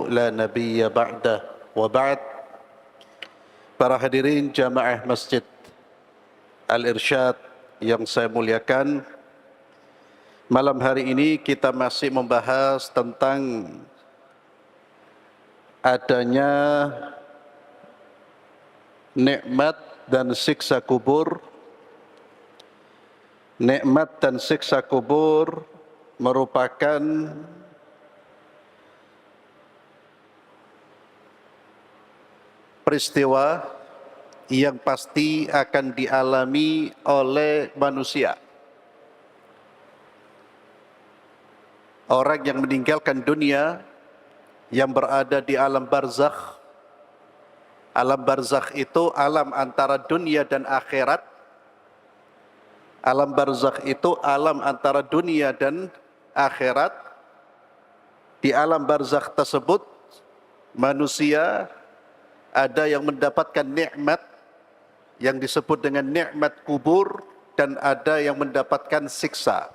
لا نبي بعده وبعد. Para hadirin jamaah Masjid Al-Irsyad yang saya muliakan, malam hari ini kita masih membahas tentang adanya nikmat dan siksa kubur. Nikmat dan siksa kubur merupakan peristiwa yang pasti akan dialami oleh manusia. Orang yang meninggalkan dunia, yang berada di alam barzakh. Alam barzakh itu alam antara dunia dan akhirat. Alam barzakh itu alam antara dunia dan akhirat. Di alam barzakh tersebut, manusia ada yang mendapatkan nikmat yang disebut dengan nikmat kubur, dan ada yang mendapatkan siksa.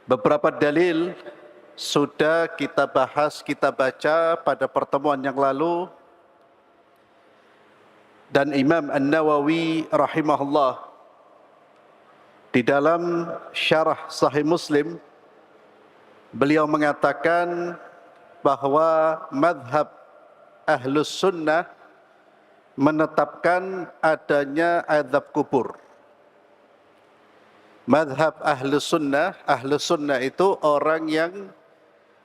Beberapa dalil sudah kita bahas, kita baca pada pertemuan yang lalu, dan Imam An-Nawawi rahimahullah di dalam syarah Sahih Muslim, beliau mengatakan bahwa madhab Ahlus Sunnah menetapkan adanya azab kubur. Madhab Ahlus Sunnah itu orang yang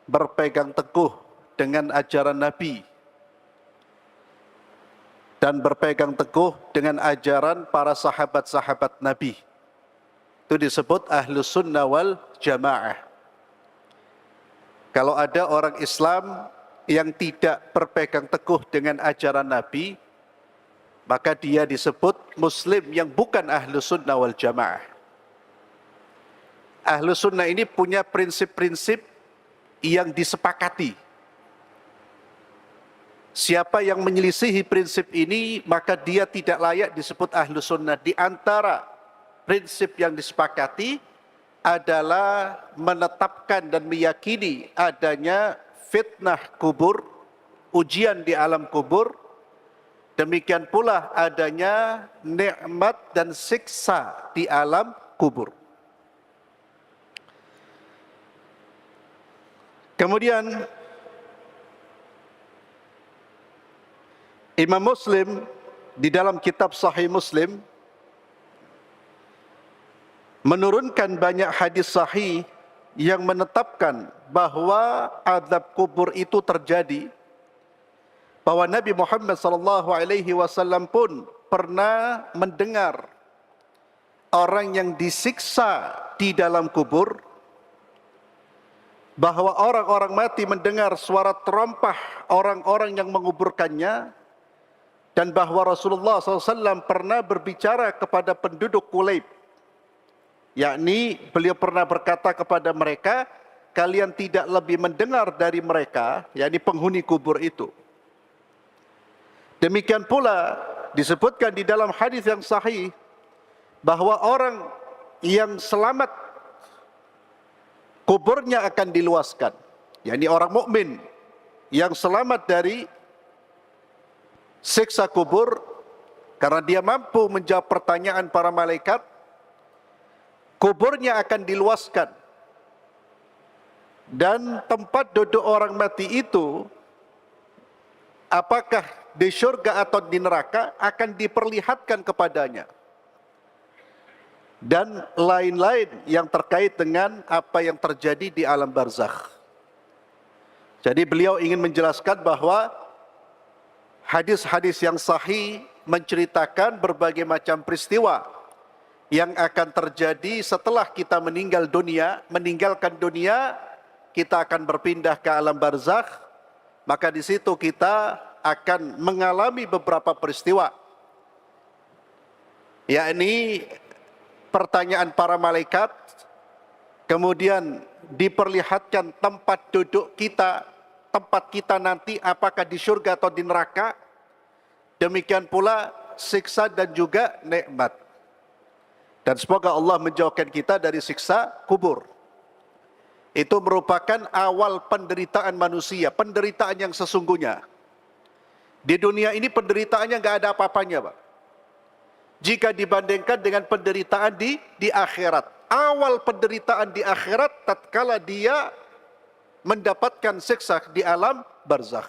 berpegang teguh dengan ajaran Nabi dan berpegang teguh dengan ajaran para sahabat-sahabat Nabi. Itu disebut Ahlus Sunnah wal Jamaah. Kalau ada orang Islam yang tidak berpegang teguh dengan ajaran Nabi, maka dia disebut Muslim yang bukan Ahlus Sunnah wal Jamaah. Ahlus Sunnah ini punya prinsip-prinsip yang disepakati. Siapa yang menyelisihi prinsip ini, maka dia tidak layak disebut Ahlus Sunnah. Di antara prinsip yang disepakati adalah menetapkan dan meyakini adanya fitnah kubur, ujian di alam kubur. Demikian pula adanya nikmat dan siksa di alam kubur. Kemudian Imam Muslim di dalam kitab Sahih Muslim menurunkan banyak hadis sahih yang menetapkan bahwa azab kubur itu terjadi, bahwa Nabi Muhammad SAW pun pernah mendengar orang yang disiksa di dalam kubur, bahwa orang-orang mati mendengar suara terompah orang-orang yang menguburkannya, dan bahwa Rasulullah SAW pernah berbicara kepada penduduk Kulaib, yakni beliau pernah berkata kepada mereka, kalian tidak lebih mendengar dari mereka, yakni penghuni kubur itu. Demikian pula disebutkan di dalam hadis yang sahih bahwa orang yang selamat kuburnya akan diluaskan, yakni orang mukmin yang selamat dari siksa kubur karena dia mampu menjawab pertanyaan para malaikat, kuburnya akan diluaskan, dan tempat duduk orang mati itu, apakah di syurga atau di neraka, akan diperlihatkan kepadanya, dan lain-lain yang terkait dengan apa yang terjadi di alam barzakh. Jadi beliau ingin menjelaskan bahwa hadis-hadis yang sahih menceritakan berbagai macam peristiwa yang akan terjadi setelah kita meninggal dunia. Meninggalkan dunia, kita akan berpindah ke alam barzakh, maka di situ kita akan mengalami beberapa peristiwa, yakni pertanyaan para malaikat, kemudian diperlihatkan tempat duduk kita, tempat kita nanti apakah di surga atau di neraka, demikian pula siksa dan juga nikmat. Dan semoga Allah menjauhkan kita dari siksa kubur. Itu merupakan awal penderitaan manusia, penderitaan yang sesungguhnya. Di dunia ini penderitaannya nggak ada apa-apanya, Pak. Jika dibandingkan dengan penderitaan di akhirat. Awal penderitaan di akhirat tatkala dia mendapatkan siksa di alam barzakh.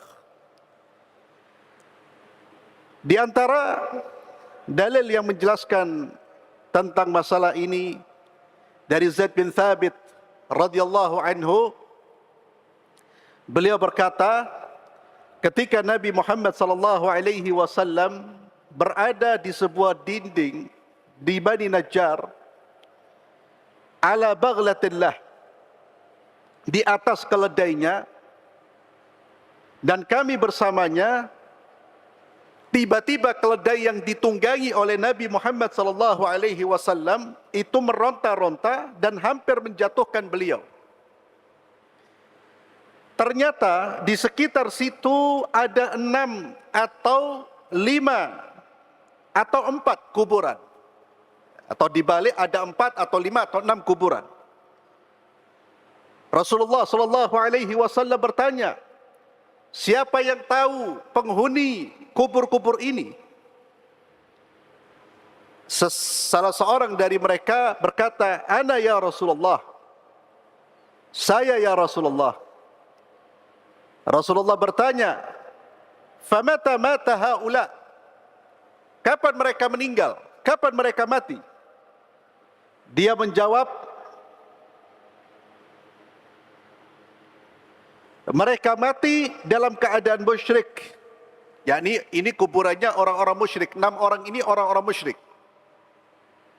Di antara dalil yang menjelaskan tentang masalah ini dari Zaid bin Thabit radhiyallahu anhu, beliau berkata, ketika Nabi Muhammad sallallahu alaihi wasallam berada di sebuah dinding di Bani Najjar, ala baghlatillah, di atas keledainya, dan kami bersamanya, tiba-tiba keledai yang ditunggangi oleh Nabi Muhammad sallallahu alaihi wasallam itu meronta-ronta dan hampir menjatuhkan beliau. Ternyata di sekitar situ ada 6 atau 5 atau 4 kuburan. Atau dibalik ada 4 atau 5 atau 6 kuburan. Rasulullah sallallahu alaihi wasallam bertanya, siapa yang tahu penghuni kubur-kubur ini? Salah seorang dari mereka berkata, ana ya Rasulullah. Saya ya Rasulullah. Rasulullah bertanya, famata mata haula? Kapan mereka meninggal? Kapan mereka mati? Dia menjawab, mereka mati dalam keadaan musyrik. yakni ini kuburannya orang-orang musyrik. 6 orang ini orang-orang musyrik,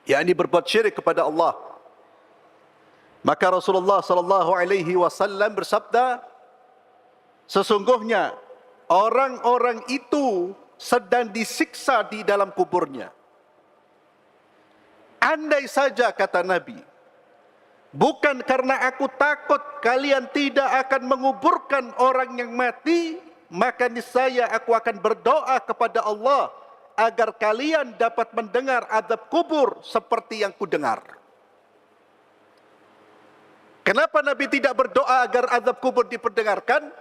yakni berbuat syirik kepada Allah. Maka Rasulullah sallallahu alaihi wasallam bersabda, sesungguhnya orang-orang itu sedang disiksa di dalam kuburnya. Andai saja, kata Nabi, bukan karena aku takut kalian tidak akan menguburkan orang yang mati, maka niscaya aku akan berdoa kepada Allah agar kalian dapat mendengar azab kubur seperti yang kudengar. Kenapa Nabi tidak berdoa agar azab kubur diperdengarkan?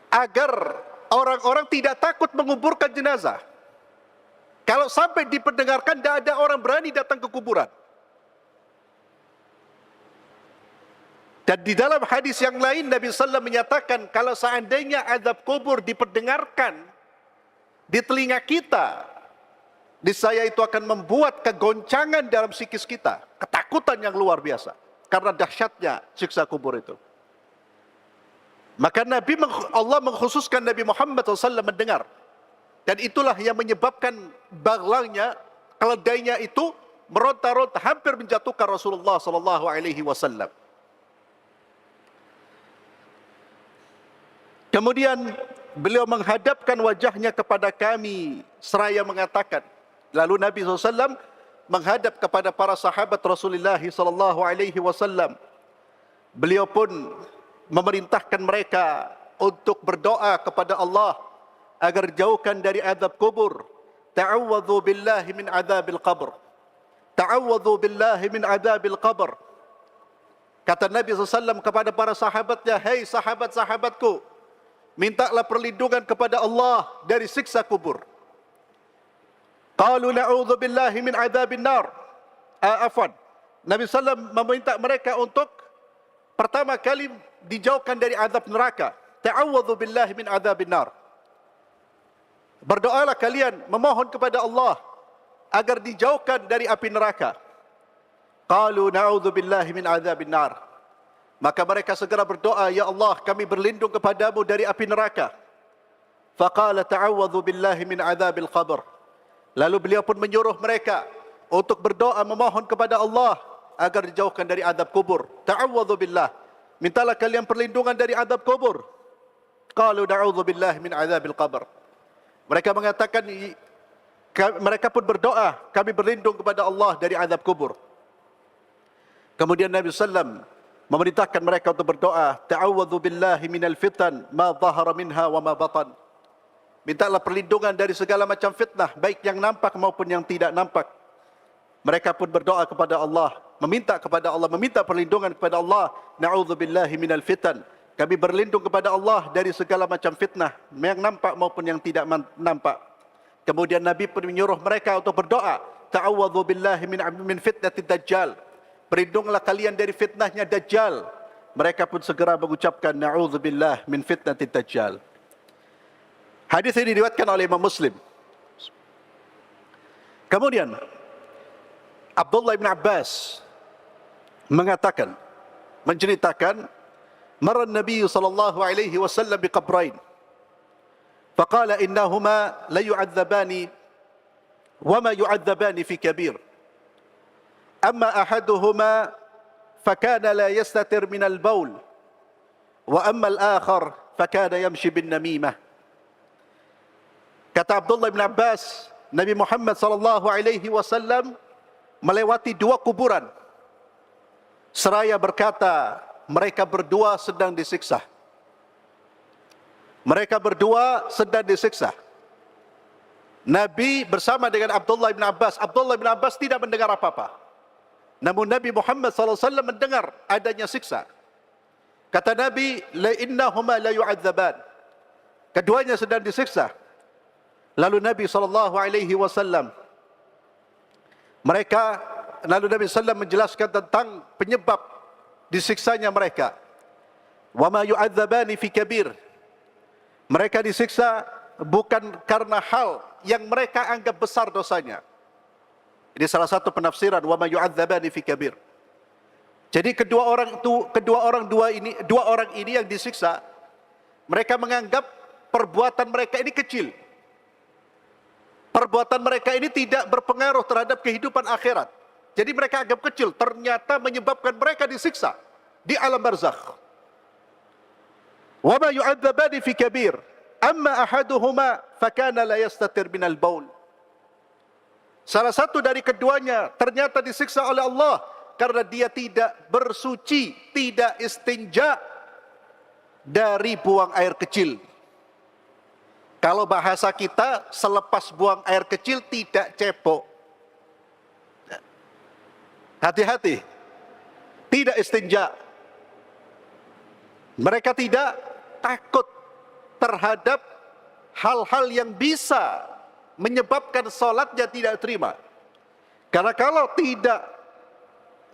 Agar orang-orang tidak takut menguburkan jenazah. Kalau sampai diperdengarkan, tidak ada orang berani datang ke kuburan. Dan di dalam hadis yang lain, Nabi SAW menyatakan, kalau seandainya azab kubur diperdengarkan di telinga kita, niscaya itu akan membuat kegoncangan dalam psikis kita, ketakutan yang luar biasa, karena dahsyatnya siksa kubur itu. Maka Allah mengkhususkan Nabi Muhammad SAW mendengar. Dan itulah yang menyebabkan baglangnya, keledainya itu meronta-ronta, hampir menjatuhkan Rasulullah SAW. Kemudian beliau menghadapkan wajahnya kepada kami seraya mengatakan, lalu Nabi SAW menghadap kepada para sahabat Rasulullah SAW. Beliau pun memerintahkan mereka untuk berdoa kepada Allah agar jauhkan dari azab kubur. Ta'awwadhu billahi min azabil qabr. Ta'awwadhu billahi min azabil qabr. Kata Nabi SAW kepada para sahabatnya, hei sahabat-sahabatku, mintalah perlindungan kepada Allah dari siksa kubur. Qalu na'udzu billahi min adzabin nar. Nabi SAW meminta mereka untuk pertama kali dijauhkan dari azab neraka. Ta'awwadzu billahi min adzabin nar. Berdoalah kalian, memohon kepada Allah agar dijauhkan dari api neraka. Qalu na'udzu billahi min adzabin nar. Maka mereka segera berdoa, ya Allah, kami berlindung kepadamu dari api neraka. Faqala ta'awwadzu billahi min adzabil qabr. Lalu beliau pun menyuruh mereka untuk berdoa memohon kepada Allah agar dijauhkan dari azab kubur. Ta'awwadzu billah. Mintalah kalian perlindungan dari azab kubur. Qalu na'udzu billahi min adzabil qabr. Mereka mengatakan, mereka pun berdoa, kami berlindung kepada Allah dari azab kubur. Kemudian Nabi SAW memerintahkan mereka untuk berdoa, ta'awwadzu billahi minal fitan ma dhahara minha wa ma batan. Mintalah perlindungan dari segala macam fitnah, baik yang nampak maupun yang tidak nampak. Mereka pun berdoa kepada Allah, meminta kepada Allah, meminta perlindungan kepada Allah. Na'udzubillahi minal fitan. Kami berlindung kepada Allah dari segala macam fitnah, yang nampak maupun yang tidak nampak. Kemudian Nabi pun menyuruh mereka untuk berdoa, ta'awwadzu billahi min fitnatid dajjal. Berlindunglah kalian dari fitnahnya Dajjal. Mereka pun segera mengucapkan na'udzubillah min fitnatid dajjal. Hadis ini diriwayatkan oleh Imam Muslim. Kemudian Abdullah bin Abbas mengatakan, menceritakan, مر النبي صلى الله عليه وسلم بقبرين فقال إنهما ليعذبان وما يعذبان في كبير أما أحدهما فكان لا يستتر من البول وأما الآخر فكان يمشي بالنميمة. Kata Abdullah bin Abbas, Nabi Muhammad sallallahu alaihi wasallam melewati dua kuburan. Seraya berkata, mereka berdua sedang disiksa. Mereka berdua sedang disiksa. Nabi bersama dengan Abdullah bin Abbas. Abdullah bin Abbas tidak mendengar apa-apa. Namun Nabi Muhammad SAW mendengar adanya siksa. Kata Nabi, la innahuma la yu'adzaban. Keduanya sedang disiksa. Lalu Nabi SAW Nabi SAW menjelaskan tentang penyebab disiksanya mereka. Wa ma yu'adzabani fi kabir. Mereka disiksa bukan karena hal yang mereka anggap besar dosanya. Ini salah satu penafsiran wa ma yu'adzabani fi kabir. Jadi dua orang ini yang disiksa, mereka menganggap perbuatan mereka ini kecil. Perbuatan mereka ini tidak berpengaruh terhadap kehidupan akhirat. Jadi mereka anggap kecil, ternyata menyebabkan mereka disiksa di alam barzakh. Wa ma yu'adzabani fi kabir, amma ahaduhuma fakana la yastatir minal baul. Salah satu dari keduanya ternyata disiksa oleh Allah karena dia tidak bersuci, tidak istinja dari buang air kecil. Kalau bahasa kita, selepas buang air kecil tidak cebok. Hati-hati, tidak istinja. Mereka tidak takut terhadap hal-hal yang bisa menyebabkan salatnya tidak terima. Karena kalau tidak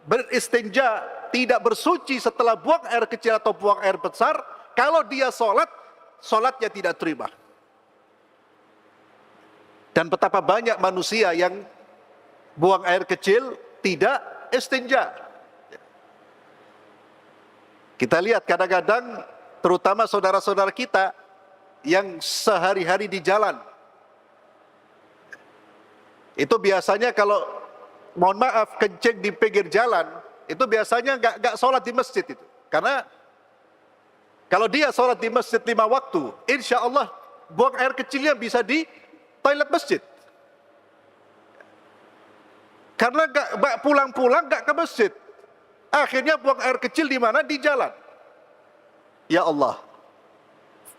beristinja, tidak bersuci setelah buang air kecil atau buang air besar, kalau dia salat, salatnya tidak terima. Dan betapa banyak manusia yang buang air kecil tidak istinja. Kita lihat kadang-kadang, terutama saudara-saudara kita yang sehari-hari di jalan, itu biasanya kalau, mohon maaf, kencing di pinggir jalan, itu biasanya nggak sholat di masjid itu. Karena kalau dia sholat di masjid 5 waktu, insya Allah buang air kecilnya bisa di toilet masjid. Karena pulang-pulang nggak ke masjid, akhirnya buang air kecil di mana? Di jalan. Ya Allah,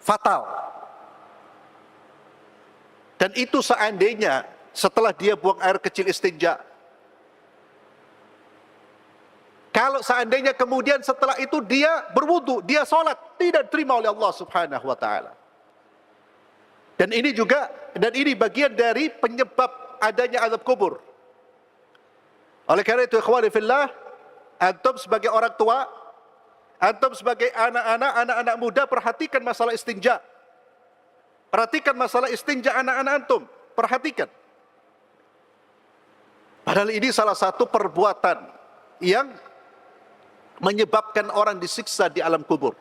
fatal. Dan itu seandainya setelah dia buang air kecil istinja. Kalau seandainya kemudian setelah itu dia berwudu, dia sholat, tidak terima oleh Allah Subhanahu wa ta'ala. Dan ini bagian dari penyebab adanya azab kubur. Oleh karena itu, ikhwani fillah, antum sebagai orang tua, antum sebagai anak-anak muda, perhatikan masalah istinja. Perhatikan masalah istinja anak-anak antum, perhatikan. Padahal ini salah satu perbuatan yang menyebabkan orang disiksa di alam kubur.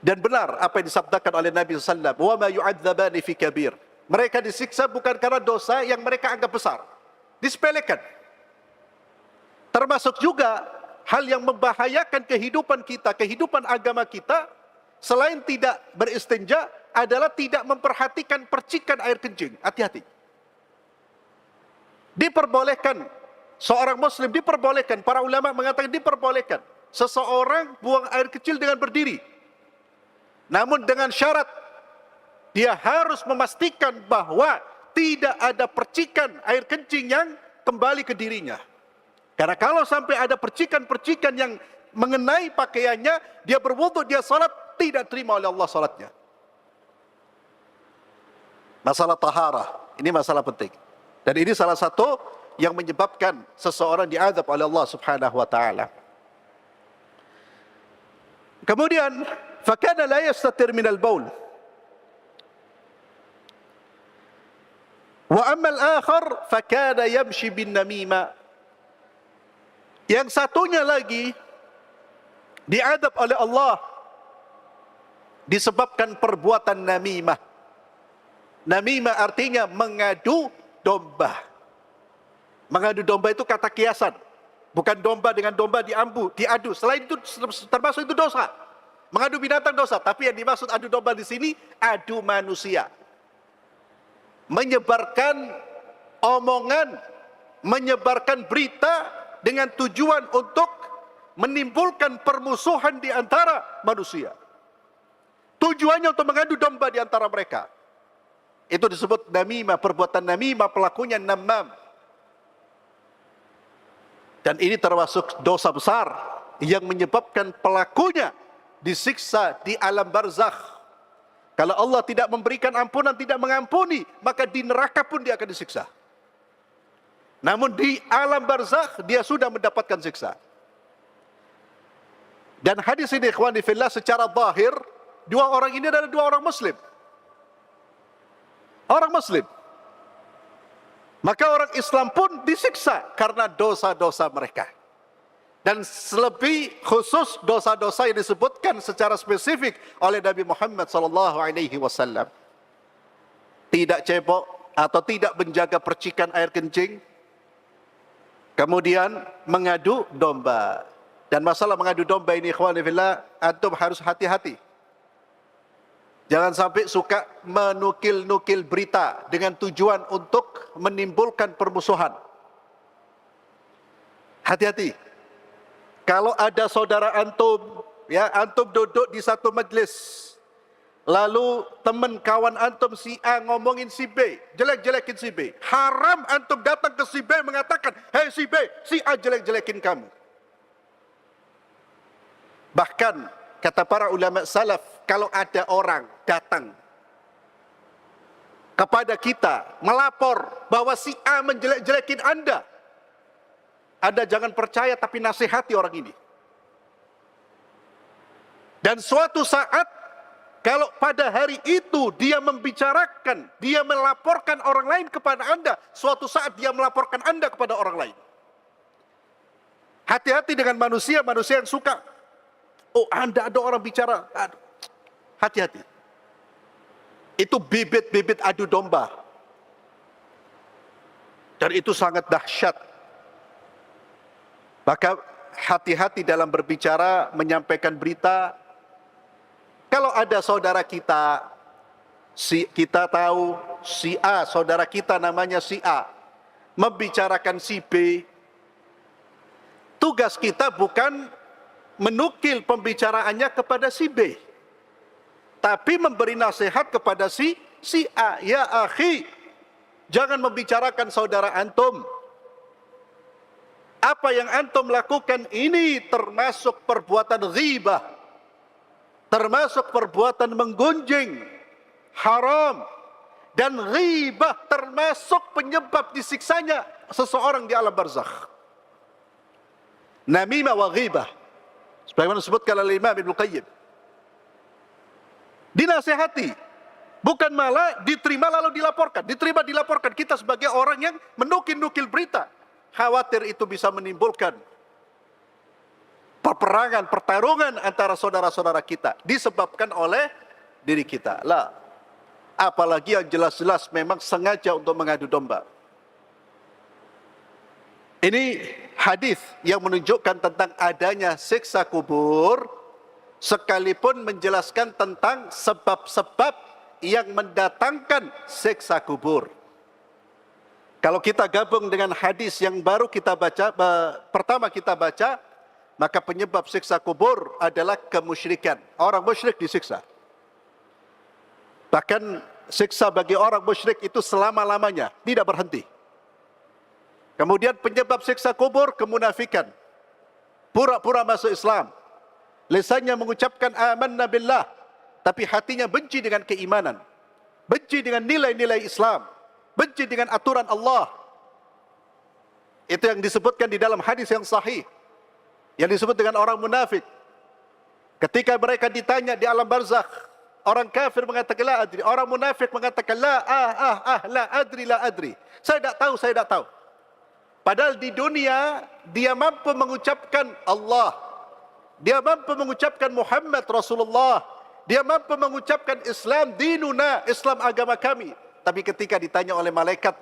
Dan benar apa yang disabdakan oleh Nabi SAW, wa ma yu'adzabani fi kabir. Mereka disiksa bukan karena dosa yang mereka anggap besar, disepelekan. Termasuk juga hal yang membahayakan kehidupan kita, kehidupan agama kita, selain tidak beristinja, adalah tidak memperhatikan percikan air kencing. Hati-hati. Diperbolehkan, seorang muslim diperbolehkan, para ulama mengatakan diperbolehkan, seseorang buang air kecil dengan berdiri. Namun dengan syarat, dia harus memastikan bahwa tidak ada percikan air kencing yang kembali ke dirinya. Karena kalau sampai ada percikan-percikan yang mengenai pakaiannya, dia berwudu, dia salat, tidak terima oleh Allah salatnya. Masalah taharah, ini masalah penting. Dan ini salah satu yang menyebabkan seseorang diazab oleh Allah Subhanahu wa taala. Kemudian, fakana la yastatir min al-baul. Wa amma al-akhar fakana yamshi bin namima. Yang satunya lagi diadab oleh Allah disebabkan perbuatan namimah. Namimah artinya mengadu domba. Mengadu domba itu kata kiasan. Bukan domba dengan domba diadu. Selain itu termasuk itu dosa. Mengadu binatang dosa. Tapi yang dimaksud adu domba di sini, adu manusia. Menyebarkan omongan, menyebarkan berita dengan tujuan untuk menimbulkan permusuhan di antara manusia. Tujuannya untuk mengadu domba di antara mereka. Itu disebut namimah, perbuatan namimah, pelakunya namam. Dan ini termasuk dosa besar yang menyebabkan pelakunya disiksa di alam barzakh. Kalau Allah tidak memberikan ampunan, tidak mengampuni, maka di neraka pun dia akan disiksa. Namun di alam barzakh dia sudah mendapatkan siksa. Dan hadis ini ikhwani fillah secara zahir, dua orang ini adalah dua orang muslim. Orang muslim. Maka orang Islam pun disiksa karena dosa-dosa mereka. Dan selebih khusus dosa-dosa yang disebutkan secara spesifik oleh Nabi Muhammad SAW. Tidak cebok atau tidak menjaga percikan air kencing. Kemudian mengadu domba. Dan masalah mengadu domba ini ikhwani fillah, antum harus hati-hati. Jangan sampai suka menukil-nukil berita dengan tujuan untuk menimbulkan permusuhan. Hati-hati. Kalau ada saudara antum, ya antum duduk di satu majlis, lalu teman kawan antum si A ngomongin si B, jelek-jelekin si B. Haram antum datang ke si B mengatakan, "Hei si B, si A jelek-jelekin kamu." Bahkan kata para ulama salaf, kalau ada orang datang kepada kita melapor bahwa si A menjelek-jelekin Anda jangan percaya tapi nasihati orang ini. Dan suatu saat kalau pada hari itu dia membicarakan, dia melaporkan orang lain kepada Anda, suatu saat dia melaporkan Anda kepada orang lain. Hati-hati dengan manusia yang suka, oh Anda ada orang bicara, hati-hati. Itu bibit-bibit adu domba. Dan itu sangat dahsyat. Maka hati-hati dalam berbicara, menyampaikan berita. Kalau ada saudara kita, kita tahu si A, saudara kita namanya si A, membicarakan si B, tugas kita bukan menukil pembicaraannya kepada si B, tapi memberi nasihat kepada si A. Ya akhi, jangan membicarakan saudara antum. Apa yang antum lakukan ini termasuk perbuatan ghibah, termasuk perbuatan menggunjing, haram. Dan ghibah termasuk penyebab disiksanya seseorang di alam barzakh. Namimah wa ghibah, sebagaimana disebutkan oleh Imam Ibnu Qayyim. Dinasihati, bukan malah diterima lalu dilaporkan. Diterima dilaporkan, kita sebagai orang yang menukil-nukil berita, khawatir itu bisa menimbulkan peperangan, pertarungan antara saudara-saudara kita disebabkan oleh diri kita. Lah, apalagi yang jelas-jelas memang sengaja untuk mengadu domba. Ini hadis yang menunjukkan tentang adanya siksa kubur, sekalipun menjelaskan tentang sebab-sebab yang mendatangkan siksa kubur. Kalau kita gabung dengan hadis yang baru kita baca, pertama kita baca, maka penyebab siksa kubur adalah kemusyrikan. Orang musyrik disiksa. Bahkan siksa bagi orang musyrik itu selama-lamanya, tidak berhenti. Kemudian penyebab siksa kubur, kemunafikan. Pura-pura masuk Islam. Lisannya mengucapkan amanna billah, tapi hatinya benci dengan keimanan. Benci dengan nilai-nilai Islam. Benci dengan aturan Allah. Itu yang disebutkan di dalam hadis yang sahih. Yang disebut dengan orang munafik. Ketika mereka ditanya di alam barzakh, orang kafir mengatakan la adri, orang munafik mengatakan la adri. Saya tidak tahu, saya tidak tahu. Padahal di dunia dia mampu mengucapkan Allah, dia mampu mengucapkan Muhammad Rasulullah, dia mampu mengucapkan Islam dinuna, Islam agama kami. Tapi ketika ditanya oleh malaikat,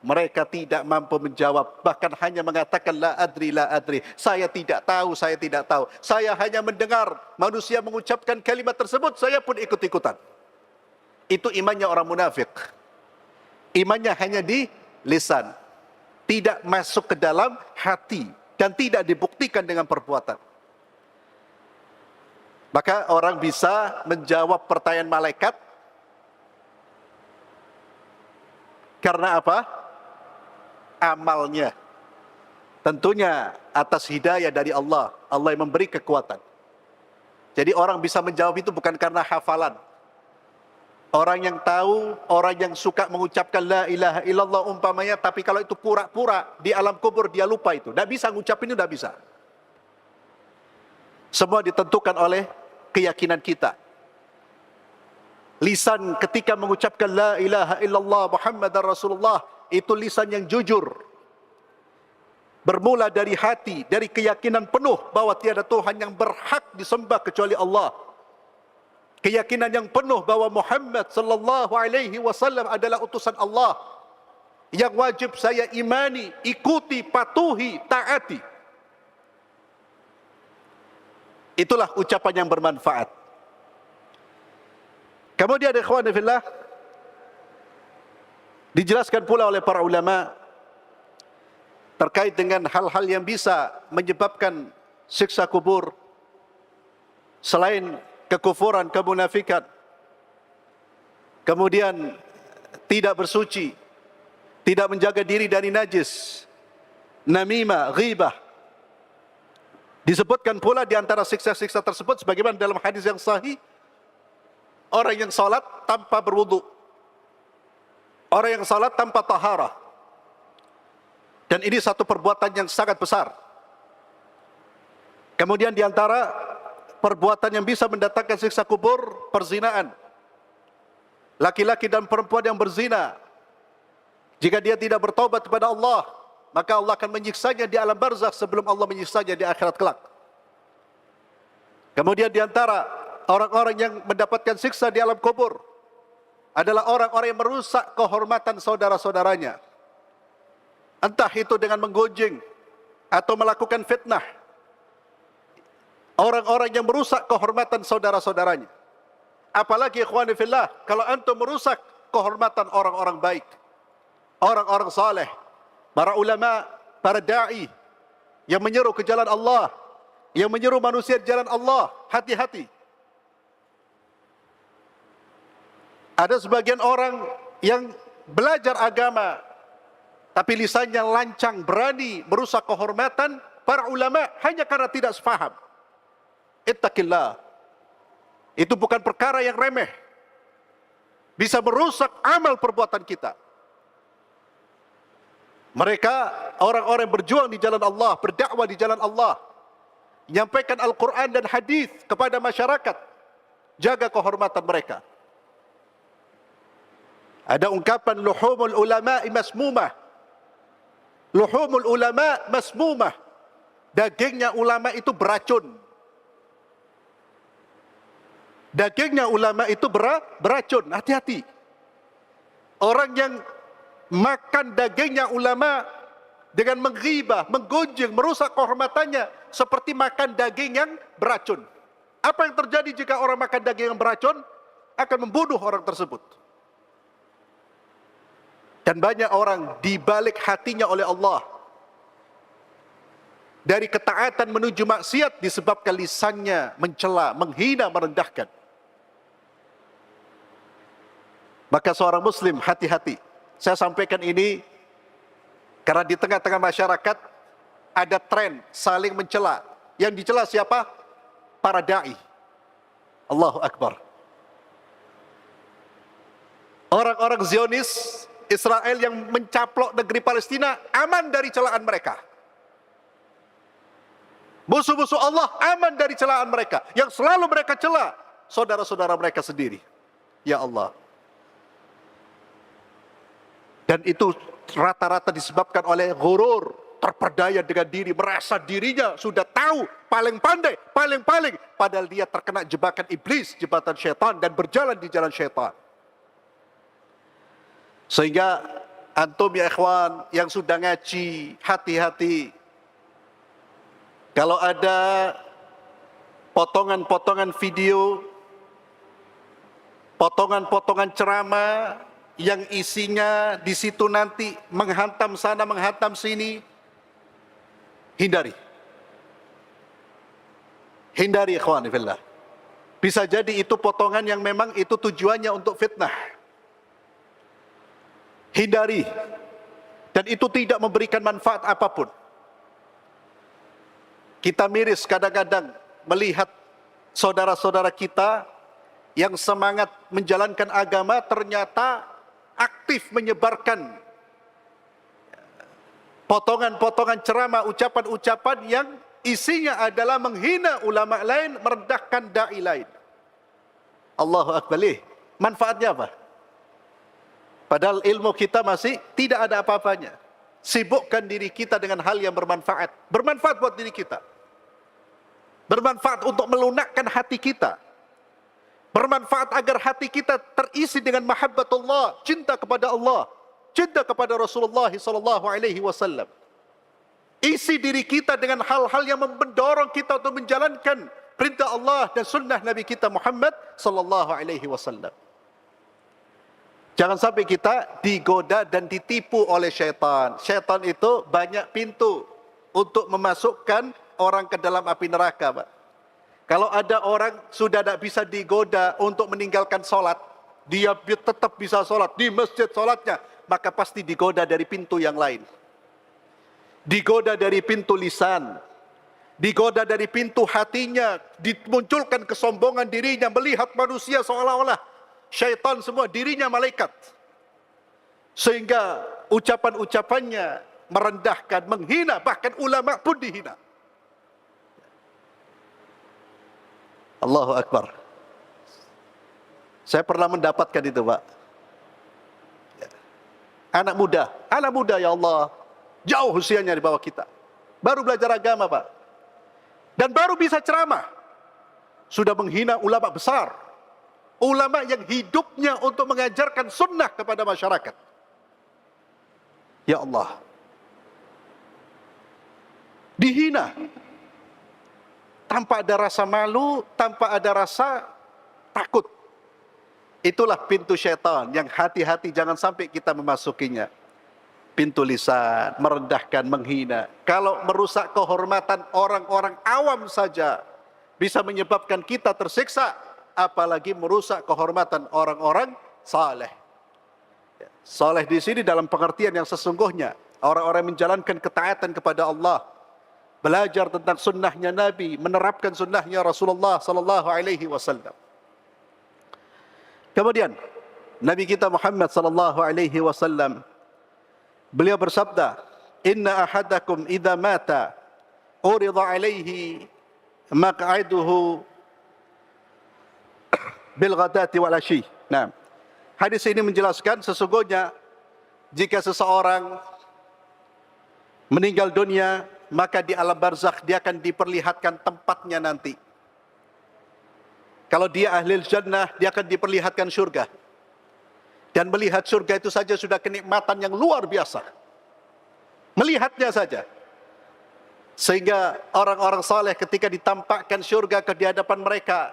mereka tidak mampu menjawab, bahkan hanya mengatakan la adri, saya tidak tahu, saya tidak tahu. Saya hanya mendengar manusia mengucapkan kalimat tersebut, saya pun ikut-ikutan. Itu imannya orang munafik. Imannya hanya di lisan, tidak masuk ke dalam hati, dan tidak dibuktikan dengan perbuatan. Maka orang bisa menjawab pertanyaan malaikat karena apa? Amalnya. Tentunya atas hidayah dari Allah. Allah yang memberi kekuatan. Jadi orang bisa menjawab itu bukan karena hafalan. Orang yang tahu, orang yang suka mengucapkan la ilaha illallah umpamanya, tapi kalau itu pura-pura di alam kubur dia lupa itu. Tidak bisa ngucapin itu, tidak bisa. Semua ditentukan oleh keyakinan kita. Lisan ketika mengucapkan la ilaha illallah Muhammadar Rasulullah, itu lisan yang jujur. Bermula dari hati, dari keyakinan penuh bahwa tiada Tuhan yang berhak disembah kecuali Allah. Keyakinan yang penuh bahwa Muhammad sallallahu alaihi wasallam adalah utusan Allah yang wajib saya imani, ikuti, patuhi, taati. Itulah ucapan yang bermanfaat. Kemudian ikhwan fillah, dijelaskan pula oleh para ulama terkait dengan hal-hal yang bisa menyebabkan siksa kubur selain kekufuran, kemunafikan, kemudian tidak bersuci, tidak menjaga diri dari najis, namimah, ghibah. Disebutkan pula di antara siksa-siksa tersebut sebagaimana dalam hadis yang sahih, orang yang salat tanpa berwudu, orang yang salat tanpa taharah. Dan ini satu perbuatan yang sangat besar. Kemudian di antara perbuatan yang bisa mendatangkan siksa kubur, perzinaan. Laki-laki dan perempuan yang berzina, jika dia tidak bertaubat kepada Allah, maka Allah akan menyiksanya di alam barzakh sebelum Allah menyiksanya di akhirat kelak. Kemudian di antara orang-orang yang mendapatkan siksa di alam kubur adalah orang-orang yang merusak kehormatan saudara-saudaranya. Entah itu dengan menggunjing atau melakukan fitnah. Orang-orang yang merusak kehormatan saudara-saudaranya. Apalagi ikhwani fillah, kalau antum merusak kehormatan orang-orang baik, orang-orang saleh, para ulama, para da'i yang menyeru ke jalan Allah, yang menyeru manusia di jalan Allah, hati-hati. Ada sebagian orang yang belajar agama, tapi lisannya lancang, berani merusak kehormatan para ulama hanya karena tidak sepaham. Ittaqillah. Itu bukan perkara yang remeh. Bisa merusak amal perbuatan kita. Mereka orang-orang yang berjuang di jalan Allah, berdakwah di jalan Allah, menyampaikan Al-Quran dan hadis kepada masyarakat. Jaga kehormatan mereka. Ada ungkapan luhumul ulama'i masmumah. Luhumul ulama' masmumah. Dagingnya ulama itu beracun. Dagingnya ulama itu beracun. Hati-hati. Orang yang makan dagingnya ulama dengan menghibah, menggunjing, merusak kehormatannya seperti makan daging yang beracun. Apa yang terjadi jika orang makan daging yang beracun? Akan membunuh orang tersebut. Dan banyak orang dibalik hatinya oleh Allah dari ketaatan menuju maksiat disebabkan lisannya mencela, menghina, merendahkan. Maka seorang muslim hati-hati. Saya sampaikan ini Karena di tengah-tengah masyarakat ada tren saling mencela. Yang dicela siapa? Para da'i. Allahu Akbar. Orang-orang Zionis Israel yang mencaplok negeri Palestina aman dari celaan mereka. Musuh-musuh Allah aman dari celaan mereka. Yang selalu mereka cela saudara-saudara mereka sendiri. Ya Allah. Dan itu rata-rata disebabkan oleh ghurur, terperdaya dengan diri, merasa dirinya sudah tahu, paling pandai, paling, padahal dia terkena jebakan iblis, jebakan syaitan, dan berjalan di jalan syaitan. Sehingga antum ya ikhwan yang sudah ngaji, hati-hati. Kalau ada potongan-potongan video, potongan-potongan ceramah yang isinya di situ nanti menghantam sana, menghantam sini, hindari. Hindari ikhwan fillah. Bisa jadi itu potongan yang memang itu tujuannya untuk fitnah. Hindari. Dan itu tidak memberikan manfaat apapun. Kita miris kadang-kadang melihat saudara-saudara kita yang semangat menjalankan agama ternyata aktif menyebarkan potongan-potongan ceramah, ucapan-ucapan yang isinya adalah menghina ulama lain, merendahkan da'i lain. Allahu Akbar. Manfaatnya apa? Padahal ilmu kita masih tidak ada apa-apanya. Sibukkan diri kita dengan hal yang bermanfaat. Bermanfaat buat diri kita. Bermanfaat untuk melunakkan hati kita. Bermanfaat agar hati kita terisi dengan mahabbatullah, cinta kepada Allah, cinta kepada Rasulullah SAW. Isi diri kita dengan hal-hal yang mendorong kita untuk menjalankan perintah Allah dan sunnah Nabi kita Muhammad SAW. Jangan sampai kita digoda dan ditipu oleh syaitan. Syaitan itu banyak pintu untuk memasukkan orang ke dalam api neraka, Pak. Kalau ada orang sudah tidak bisa digoda untuk meninggalkan sholat, dia tetap bisa sholat di masjid sholatnya, maka pasti digoda dari pintu yang lain. Digoda dari pintu lisan, digoda dari pintu hatinya, dimunculkan kesombongan dirinya, melihat manusia seolah-olah syaitan semua, dirinya malaikat. Sehingga ucapan-ucapannya merendahkan, menghina, bahkan ulama pun dihina. Allahu Akbar. Saya pernah mendapatkan itu, Pak. Anak muda ya Allah, jauh usianya di bawah kita. Baru belajar agama, Pak. Dan baru bisa ceramah. Sudah menghina ulama besar. Ulama yang hidupnya untuk mengajarkan sunnah kepada masyarakat. Ya Allah. Dihina. Tanpa ada rasa malu, tanpa ada rasa takut. Itulah pintu syaitan yang hati-hati jangan sampai kita memasukinya. Pintu lisan, merendahkan, menghina. Kalau merusak kehormatan orang-orang awam saja bisa menyebabkan kita tersiksa, apalagi merusak kehormatan orang-orang saleh. Saleh di sini dalam pengertian yang sesungguhnya, orang-orang yang menjalankan ketaatan kepada Allah, belajar tentang sunnahnya Nabi, menerapkan sunnahnya Rasulullah sallallahu alaihi wasallam. Kemudian Nabi kita Muhammad sallallahu alaihi wasallam beliau bersabda, "Inna ahadakum idza mata urida alaihi maq'aduhu bil ghadati wal ashi." Nah, hadis ini menjelaskan sesungguhnya jika seseorang meninggal dunia, maka di alam barzakh dia akan diperlihatkan tempatnya nanti. Kalau dia ahli jannah, dia akan diperlihatkan surga. Dan melihat surga itu saja sudah kenikmatan yang luar biasa. Melihatnya saja. Sehingga orang-orang saleh ketika ditampakkan surga ke hadapan mereka,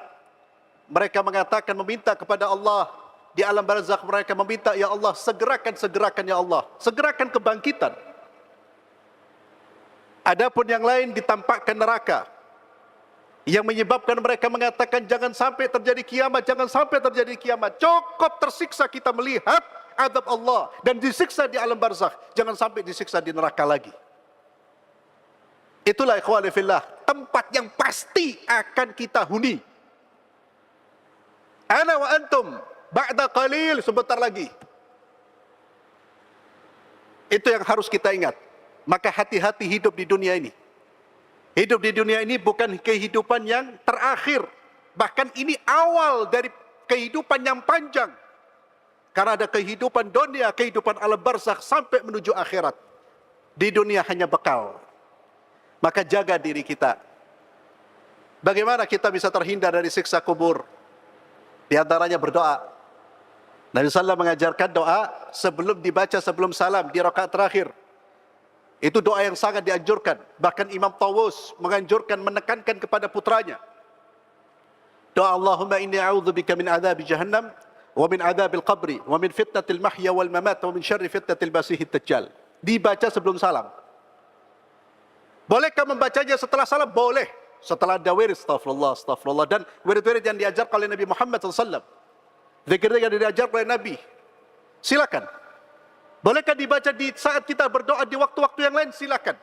mereka mengatakan, meminta kepada Allah di alam barzakh, mereka meminta, ya Allah, segerakan ya Allah, segerakan kebangkitan. Adapun yang lain ditampakkan neraka. yang menyebabkan mereka mengatakan jangan sampai terjadi kiamat, jangan sampai terjadi kiamat. Cukup tersiksa kita melihat azab Allah dan disiksa di alam barzakh, jangan sampai disiksa di neraka lagi. Itulah ikhwani fillah, tempat yang pasti akan kita huni. Ana wa antum ba'da qalil, sebentar lagi. Itu yang harus kita ingat. Maka hati-hati hidup di dunia ini. Hidup di dunia ini bukan kehidupan yang terakhir. Bahkan ini awal dari kehidupan yang panjang. Karena ada kehidupan dunia, kehidupan alam barzakh sampai menuju akhirat. Di dunia hanya bekal. Maka jaga diri kita. Bagaimana kita bisa terhindar dari siksa kubur? Di antaranya berdoa. Nabi SAW mengajarkan doa sebelum dibaca sebelum salam di rakaat terakhir. Itu doa yang sangat dianjurkan. Bahkan Imam Tawus menganjurkan, menekankan kepada putranya. Doa Allahumma inni a'udzubika min adzabi jahannam wa min adzabil qabri wa min fitnatil mahya wal mamat wa min syarri fitnatil masihid dajjal. Dibaca sebelum salam. Bolehkah membacanya setelah salam? Boleh. Setelah ada wirid, astagfirullah, astagfirullah. Dan wirid-wirid yang diajarkan oleh Nabi Muhammad SAW. Zikir-zikir yang diajarkan oleh Nabi. Silakan. Bolehkah dibaca di saat kita berdoa di waktu-waktu yang lain? Silakan.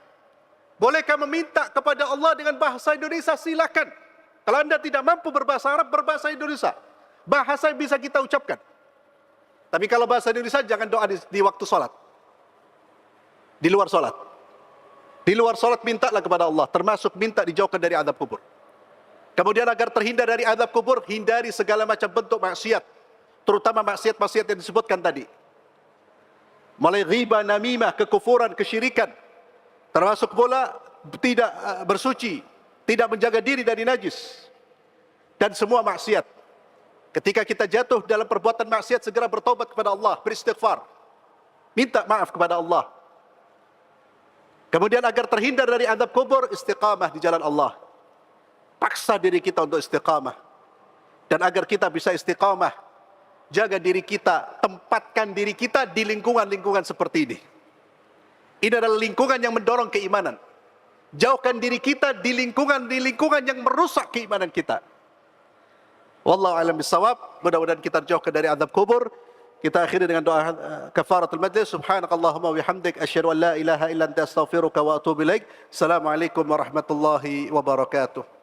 Bolehkah meminta kepada Allah dengan bahasa Indonesia? Silakan. Kalau anda tidak mampu berbahasa Arab, berbahasa Indonesia. Bahasa yang bisa kita ucapkan. Tapi kalau bahasa Indonesia, jangan doa di waktu sholat. Di luar sholat. Di luar sholat mintalah kepada Allah. Termasuk minta dijauhkan dari azab kubur. Kemudian agar terhindar dari azab kubur, hindari segala macam bentuk maksiat. Terutama maksiat-maksiat yang disebutkan tadi. Mulai ghibah, namimah, kekufuran, kesyirikan. Termasuk pula tidak bersuci, tidak menjaga diri dari najis. Dan semua maksiat. Ketika kita jatuh dalam perbuatan maksiat, segera bertobat kepada Allah, beristighfar. Minta maaf kepada Allah. Kemudian agar terhindar dari azab kubur, istiqamah di jalan Allah. Paksa diri kita untuk istiqamah. Dan agar kita bisa istiqamah, jaga diri kita, tempatkan diri kita di lingkungan-lingkungan seperti ini. Ini adalah lingkungan yang mendorong keimanan. Jauhkan diri kita di lingkungan yang merusak keimanan kita. Wallahu a'lam bishawab. Mudah-mudahan kita dijauhkan dari azab kubur. Kita akhiri dengan doa kafaratul majlis. Subhanakallahumma wa bihamdik asyhadu an la ilaha illa anta astaghfiruka wa atubu ilaik. Assalamualaikum warahmatullahi wabarakatuh.